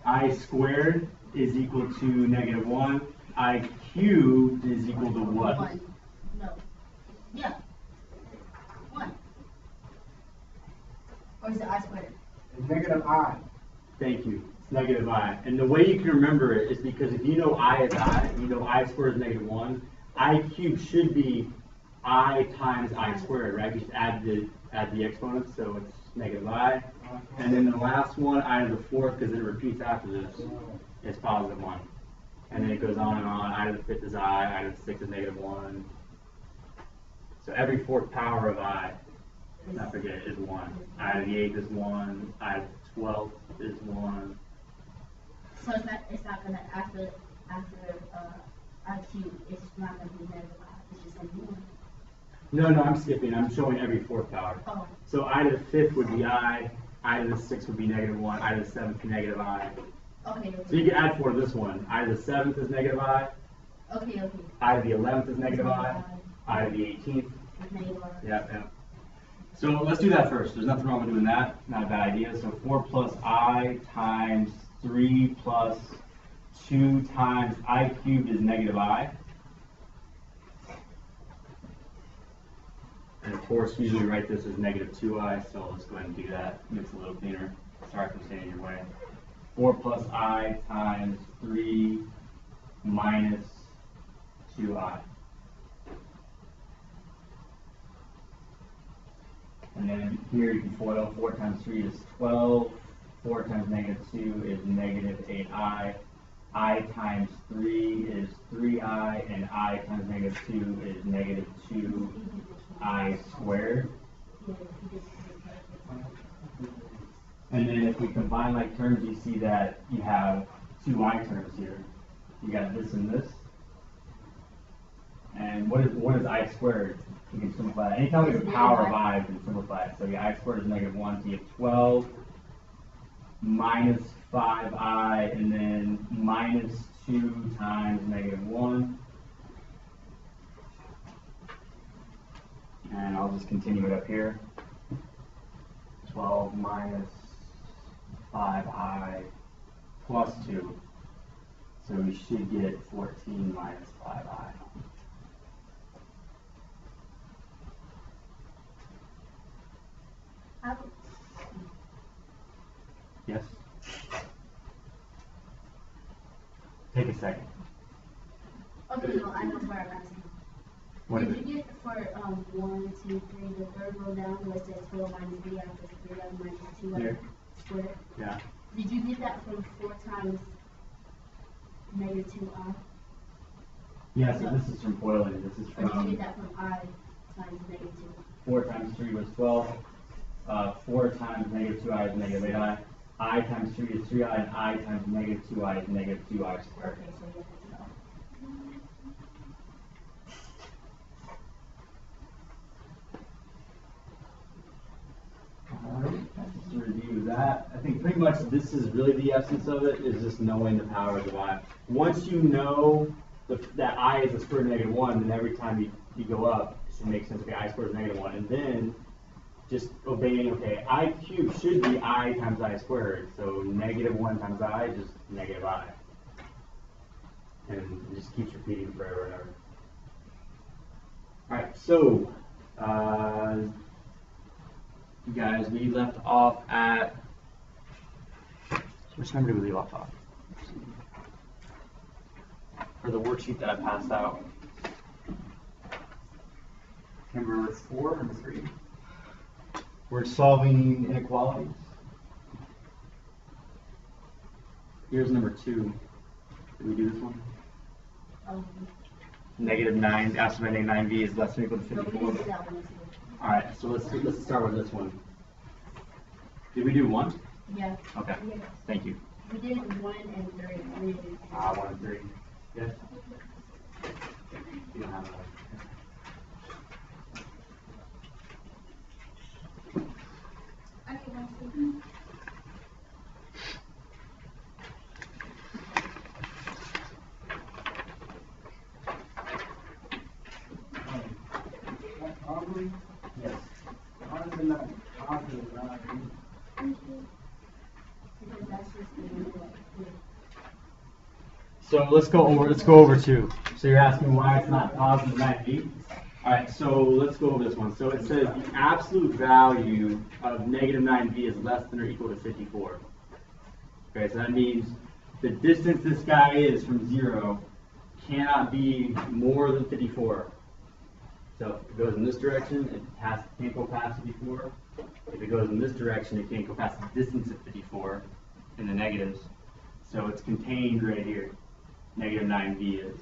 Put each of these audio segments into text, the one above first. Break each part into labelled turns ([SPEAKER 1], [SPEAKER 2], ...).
[SPEAKER 1] I squared is equal to -1. I cubed is equal to what?
[SPEAKER 2] 1. No. Yeah. 1. Or is it I squared?
[SPEAKER 3] It's negative I.
[SPEAKER 1] Thank you. It's -I. And the way you can remember it is because if you know I is I, you know I squared is -1. I cubed should be I times I squared, right? You just add the exponents, so it's -I. And then the last one, I to the fourth, because it repeats after this, is +1. And then it goes on and on. I to the fifth is I to the sixth is -1. So every fourth power of I, not forget, is 1. I to the eighth is 1. I to the 12th is 1.
[SPEAKER 2] So it's not gonna after I cube, it's not gonna be -I. It's just gonna be 1.
[SPEAKER 1] No, I'm skipping. I'm showing every fourth power.
[SPEAKER 2] Oh.
[SPEAKER 1] So I to the fifth would be I to the sixth would be -1, I to the seventh would be -I.
[SPEAKER 2] Okay.
[SPEAKER 1] So you can add 4 to this one. I to the seventh is -I.
[SPEAKER 2] Okay.
[SPEAKER 1] I to the 11th is -I. I to the 18th. Yeah. So let's do that first. There's nothing wrong with doing that. Not a bad idea. So 4 plus I times 3 plus 2 times I cubed is -I. And of course, usually we write this as -2I, so let's go ahead and do that. It's a little cleaner. Sorry for standing in your way. 4 plus I times 3 minus 2I. And then here you can FOIL. 4 times 3 is 12. 4 times -2 is -8I. I times 3 is 3I, and I times -2 is -2I squared. And then if we combine like terms, you see that you have 2 I terms here. You got this and this. And what is I squared? You can simplify that. Anytime we have a power of I, you can simplify it. So yeah, I squared is -1, so you have 12 minus 5I, and then minus 2 times -1. And I'll just continue it up here. 12 minus 5I plus 2. So we should get 14 minus 5I. Yes? Take a second.
[SPEAKER 2] Okay, no, I know where I'm asking.
[SPEAKER 1] What is
[SPEAKER 2] Did you get for 1, 2, 3, the third row down where it says 12 minus 3 after 3 minus 2
[SPEAKER 1] Here.
[SPEAKER 2] squared?
[SPEAKER 1] Yeah.
[SPEAKER 2] Did you get that from 4 times -2I?
[SPEAKER 1] Yeah, so this is from boiling. This is
[SPEAKER 2] Or did you
[SPEAKER 1] from
[SPEAKER 2] get that from I times -2?
[SPEAKER 1] 4 times 3 was 12. 4 times -2I is -8I. I times 3 is 3I, and I times -2I is -2I squared.
[SPEAKER 2] Okay, so you have to know.
[SPEAKER 1] Alright, just to review that, I think pretty much this is really the essence of it, is just knowing the powers of I. Once you know that I is the square root of -1, then every time you go up, it should make sense, okay, I squared is -1, and then just obeying, okay, I cubed should be I times I squared, so -1 times I is just -I. And it just keeps repeating forever and ever. Alright, so, you guys, we left off at, which number did we leave off on? For the worksheet that I passed out. Number 4 or number 3? We're solving inequalities. Here's number 2. Did we do this one? -9, asked by -9v is less than or equal to
[SPEAKER 2] No, we
[SPEAKER 1] 54.
[SPEAKER 2] didn't do that one.
[SPEAKER 1] Alright, so let's start with this one. Did we do 1?
[SPEAKER 2] Yeah.
[SPEAKER 1] Okay,
[SPEAKER 2] Yes.
[SPEAKER 1] thank you.
[SPEAKER 2] We did 1 and 3.
[SPEAKER 1] 1 and 3. Yes? You don't have that.
[SPEAKER 2] Okay, 1, 2.
[SPEAKER 3] Aubrey,
[SPEAKER 1] Yes.
[SPEAKER 3] how is it not positive 9?
[SPEAKER 2] because that's just the like.
[SPEAKER 1] So let's go over 2. So you're asking why it's not positive 9b? Alright, so let's go over this one. So it says the absolute value of negative 9b is less than or equal to 54. Okay, so that means the distance this guy is from 0 cannot be more than 54. So if it goes in this direction, it can't go past 54. If it goes in this direction, it can't go past the distance of 54 in the negatives. So it's contained right here. Negative 9b is.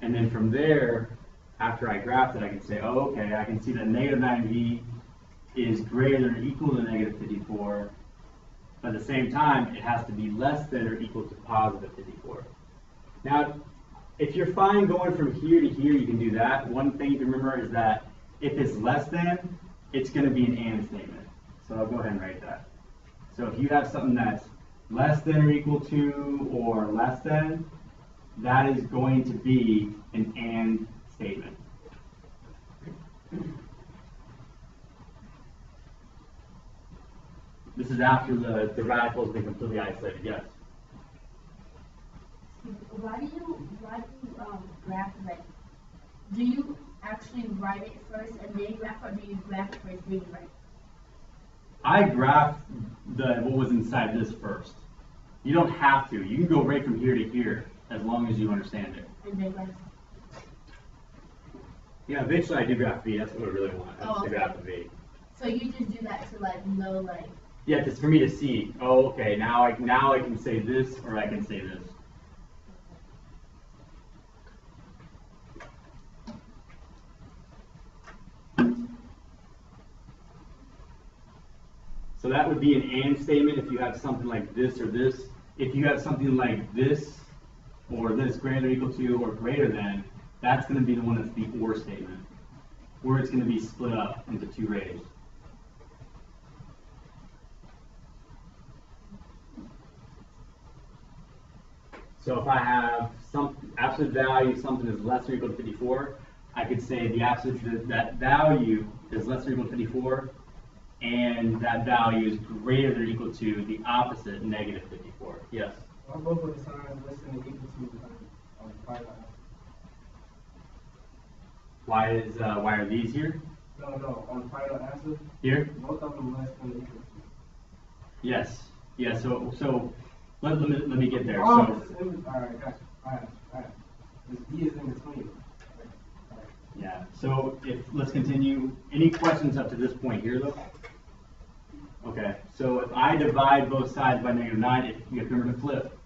[SPEAKER 1] And then from there, after I graph it, I can say, oh, okay, I can see that negative 9b is greater than or equal to negative 54. But at the same time, it has to be less than or equal to positive 54. Now, if you're fine going from here to here, you can do that. One thing to remember is that if it's less than, it's going to be an and statement. So I'll go ahead and write that. So if you have something that's less than or equal to or less than, that is going to be an and statement. This is after the radical has been completely isolated, yes?
[SPEAKER 2] Why do you graph like? Do you actually write it first and then graph, or do you graph it first then you write?
[SPEAKER 1] I graph what was inside this first. You don't have to. You can go right from here to here as long as you understand it.
[SPEAKER 2] And then graph.
[SPEAKER 1] Yeah, eventually I do graph V. That's what I really want.
[SPEAKER 2] Oh,
[SPEAKER 1] To
[SPEAKER 2] okay.
[SPEAKER 1] graph the V.
[SPEAKER 2] So you just do that to like know like.
[SPEAKER 1] Yeah, just for me to see. Oh, okay. Now I can say this or I can say this. So that would be an and statement if you have something like this or this. If you have something like this or this greater than equal to or greater than, that's going to be the one that's the or statement, where it's going to be split up into 2 rays. So if I have some absolute value, something is less than or equal to 54, I could say the absolute that value is less than or equal to 54, and that value is greater than or equal to the opposite, negative 54. Yes?
[SPEAKER 3] I'll go for the sign less than or equal to pi.
[SPEAKER 1] Why are these here?
[SPEAKER 3] No, on final answer,
[SPEAKER 1] Here?
[SPEAKER 3] both of them less than or equal to.
[SPEAKER 1] Yes. Yeah, so let me get there.
[SPEAKER 3] Oh,
[SPEAKER 1] So
[SPEAKER 3] alright, gotcha. Alright. This E is in between.
[SPEAKER 1] yeah. So let's continue. Any questions up to this point here though? Okay. So if I divide both sides by -9, you have to remember to flip.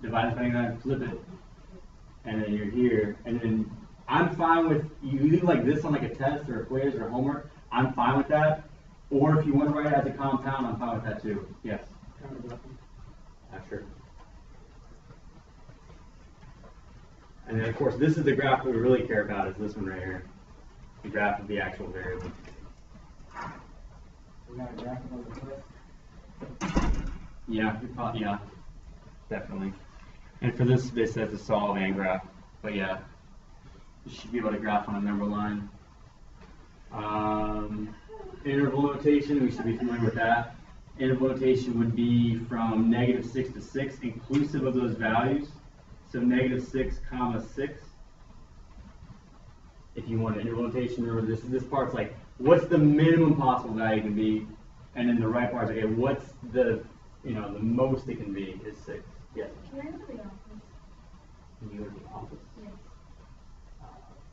[SPEAKER 1] Divide it by -9, flip it. And then you're here. And then I'm fine with you leave like this on like a test or a quiz or homework. I'm fine with that. Or if you want to write it as a compound, I'm fine with that too. Yes. Sure. And then of course this is the graph that we really care about, is this one right here. The graph of the actual variable.
[SPEAKER 3] We got a graph of the plus.
[SPEAKER 1] Yeah, definitely. And for this says to solve and graph. But yeah, you should be able to graph on a number line. Interval notation, we should be familiar with that. Interval notation would be from -6 to 6, inclusive of those values. So -6, 6. If you want an interval notation, remember this part's like, what's the minimum possible value can be? And then the right part's okay, what's the the most it can be is 6. Yes.
[SPEAKER 2] Can I go to the office?
[SPEAKER 1] Can you go to the office?
[SPEAKER 2] Yes.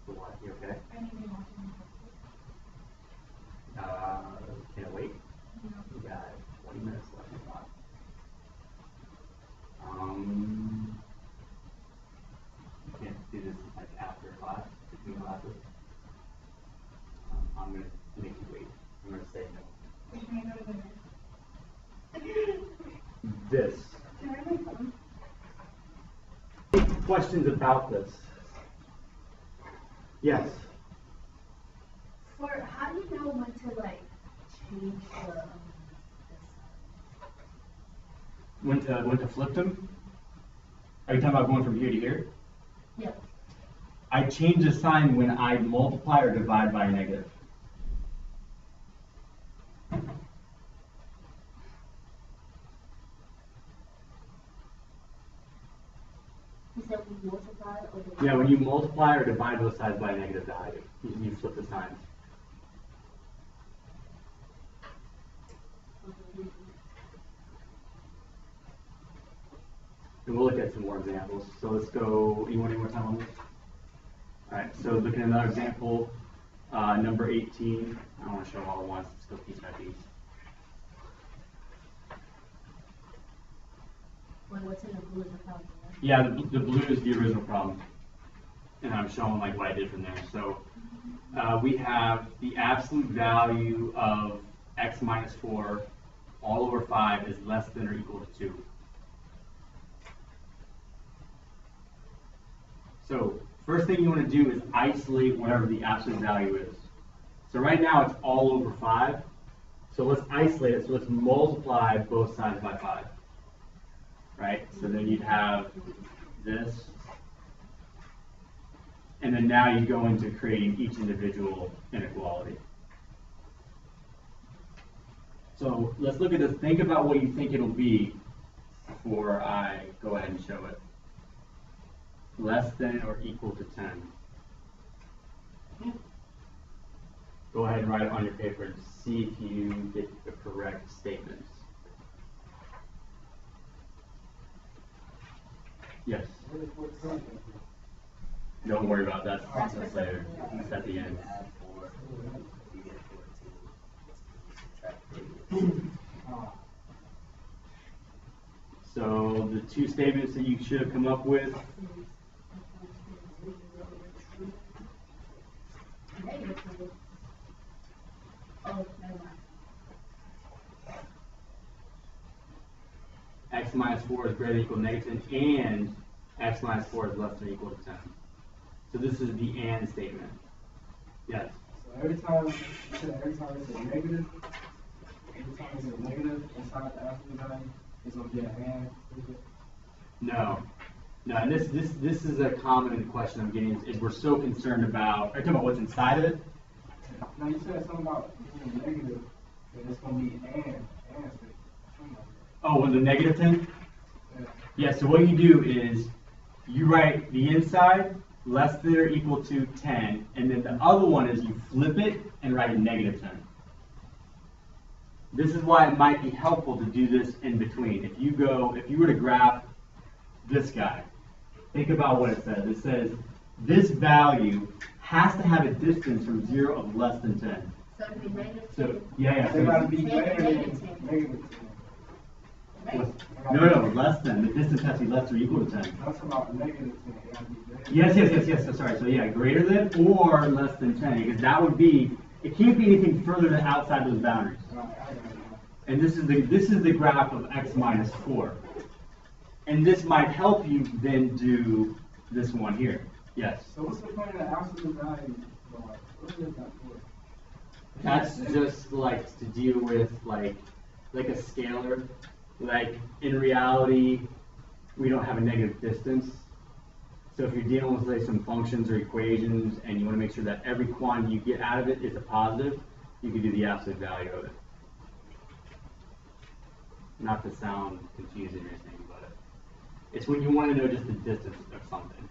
[SPEAKER 1] For what? You okay?
[SPEAKER 2] I need to watch it.
[SPEAKER 1] Can I wait?
[SPEAKER 2] No.
[SPEAKER 1] We got 20 minutes left in the clock. You can't do this like after class, between classes. I'm going to make you wait. I'm going to say no.
[SPEAKER 2] Can I go to the
[SPEAKER 1] This.
[SPEAKER 2] Can I have my phone?
[SPEAKER 1] Any questions about this? Yes.
[SPEAKER 2] For how do you know when to like change the
[SPEAKER 1] When to flip them? Are you talking about going from here to here?
[SPEAKER 2] Yep.
[SPEAKER 1] I change the sign when I multiply or divide by a negative. Yeah, when you multiply or divide both sides by a negative value, you flip the signs. And we'll look at some more examples. So let's go, you want any more time on this? All right, so looking at another example, number 18. I don't want to show them all at once. Let's go piece by piece.
[SPEAKER 2] What's in the blue is the problem, right?
[SPEAKER 1] Yeah, the blue is the original problem. And I'm showing like what I did from there. So we have the absolute value of x minus 4 all over 5 is less than or equal to 2. So first thing you want to do is isolate whatever the absolute value is. So right now it's all over 5. So let's isolate it. So let's multiply both sides by 5. Right? So then you'd have this. And then now you go into creating each individual inequality. So let's look at this. Think about what you think it'll be before I go ahead and show it. Less than or equal to 10. Go ahead and write it on your paper and see if you get the correct statements. Yes. Don't worry about that. That's later. That's at the end. So the two statements that you should have come up with.
[SPEAKER 2] Oh, never mind.
[SPEAKER 1] X minus 4 is greater than or equal to negative 10, and x minus 4 is less than or equal to 10. So this is the and statement. Yes?
[SPEAKER 3] So every time it's a negative, inside the absolute value, it's going to be an and.
[SPEAKER 1] No. No, and this is a common question I'm getting is we're so concerned about, are you talking about what's inside of it?
[SPEAKER 3] Now you said something about being negative, and it's going to be and.
[SPEAKER 1] Oh, well, the negative 10?
[SPEAKER 3] Yeah.
[SPEAKER 1] Yeah, so what you do is you write the inside less than or equal to 10, and then the other one is you flip it and write negative 10. This is why it might be helpful to do this in between. If you were to graph this guy, think about what it says. It says this value has to have a distance from 0 of less than 10.
[SPEAKER 2] So it'd be negative 10.
[SPEAKER 1] So, yeah.
[SPEAKER 3] They got to
[SPEAKER 1] So,
[SPEAKER 3] be greater than negative 10.
[SPEAKER 1] no, less than. The distance has to be less or equal to 10.
[SPEAKER 3] That's about negative 10. It got to be greater.
[SPEAKER 1] Yes. So sorry. So yeah, greater than or less than 10, because that would be, it can't be anything further than outside those boundaries. And this is the graph of x minus 4. And this might help you then do this one here. Yes.
[SPEAKER 3] So what's the point of the absolute value? What is that for?
[SPEAKER 1] That's just like to deal with like a scalar. Like in reality, we don't have a negative distance. So if you're dealing with like some functions or equations and you want to make sure that every quantity you get out of it is a positive, you can do the absolute value of it. Not to sound confusing or anything, but it's when you want to know just the distance of something.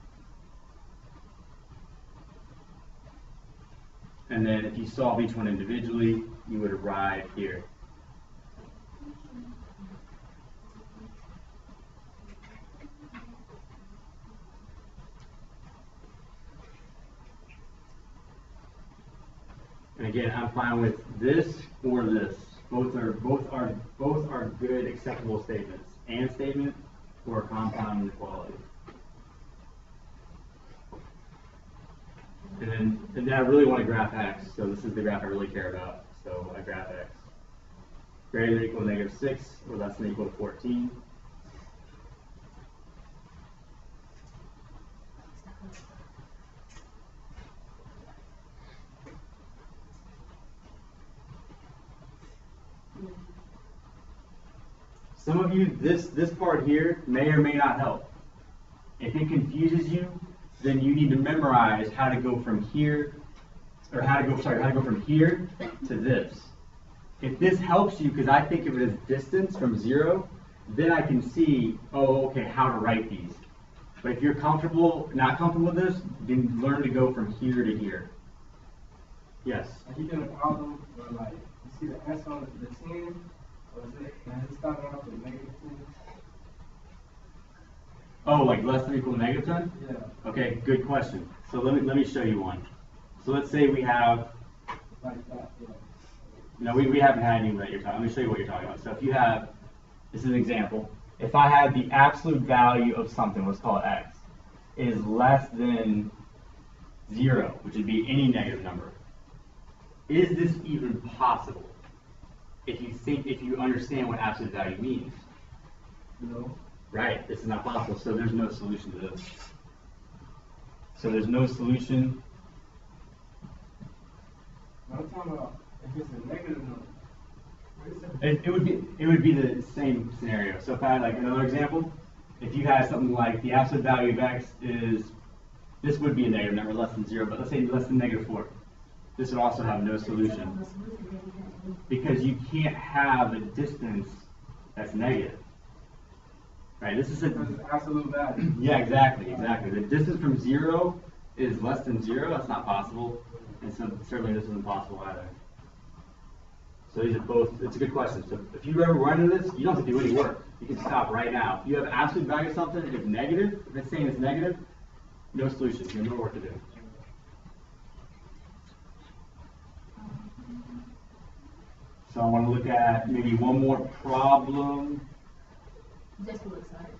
[SPEAKER 1] And then if you solve each one individually, you would arrive here. And again, I'm fine with this or this. Both are good, acceptable statements. And statement or compound inequality. And then I really want to graph x. So this is the graph I really care about. So I graph x. Greater than or equal to negative 6 or less than or equal to 14. Some of you, this part here may or may not help. If it confuses you, then you need to memorize how to go from here, or how to go from here to this. If this helps you, because I think of it as distance from 0, then I can see, oh, okay, how to write these. But if you're not comfortable with this, then learn to go from here to here. Yes.
[SPEAKER 3] Like you did a problem where like you see the S on the 10, or is it, and it started off with -10?
[SPEAKER 1] Oh, like less than or equal to -10?
[SPEAKER 3] Yeah,
[SPEAKER 1] Okay, good question. So let me show you one. So let's say we have,
[SPEAKER 3] like that, yeah.
[SPEAKER 1] no, we haven't had any that you're talking. Let me show you what you're talking about. So if you have, this is an example. If I had the absolute value of something, let's call it x, is less than 0, which would be any negative number. Is this even possible? If you understand what absolute value means.
[SPEAKER 3] No.
[SPEAKER 1] Right, this is not possible, so there's no solution to this. So there's no solution.
[SPEAKER 3] I'm talking about if it's a negative number.
[SPEAKER 1] It would be the same scenario. So if I had like another example, if you had something like the absolute value of x is, this would be a negative number, less than 0, but let's say less than -4. This would also have no solution because you can't have a distance that's negative. Right, this is
[SPEAKER 3] Because it's absolute value.
[SPEAKER 1] yeah, exactly. The distance from 0 is less than 0, that's not possible. And so certainly this isn't possible either. So these are both, it's a good question. So if you ever run into this, you don't have to do any work. You can stop right now. If you have absolute value of something, if it's negative, if it's saying it's negative, no solution, you have no work to do. So I want to look at maybe one more problem.
[SPEAKER 2] Just to look sorry.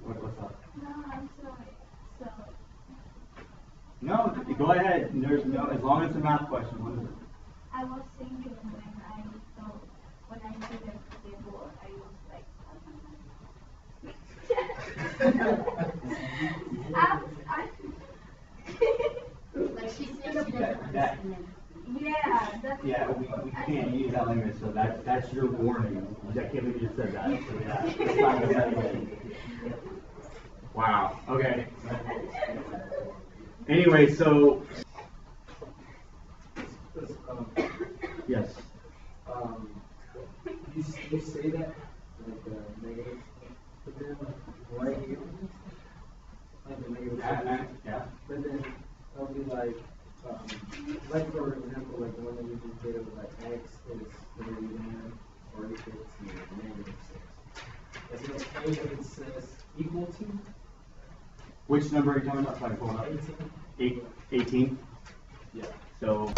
[SPEAKER 1] What's up?
[SPEAKER 4] No, I'm sorry. So,
[SPEAKER 1] No, go ahead. There's no, as long as it's a math question. What is it?
[SPEAKER 4] I was thinking when I see the table, I was like,
[SPEAKER 2] Like she said, she doesn't understand.
[SPEAKER 4] yeah, that's
[SPEAKER 1] Yeah, we can't use that language, so that's your warning. I can't believe you just said that. So yeah, it's not gonna say anything. Wow, okay. Anyway, so, yes.
[SPEAKER 3] You say that, like the negative, but then right here, like the negative.
[SPEAKER 1] Yeah.
[SPEAKER 3] But then it'll be like for example, like the one that we just did with like x is greater than or equal to -6. Is it okay if it says equal to?
[SPEAKER 1] Which number are you talking about? So I can pull it up.
[SPEAKER 3] 18.
[SPEAKER 1] 18?
[SPEAKER 3] Yeah.
[SPEAKER 1] So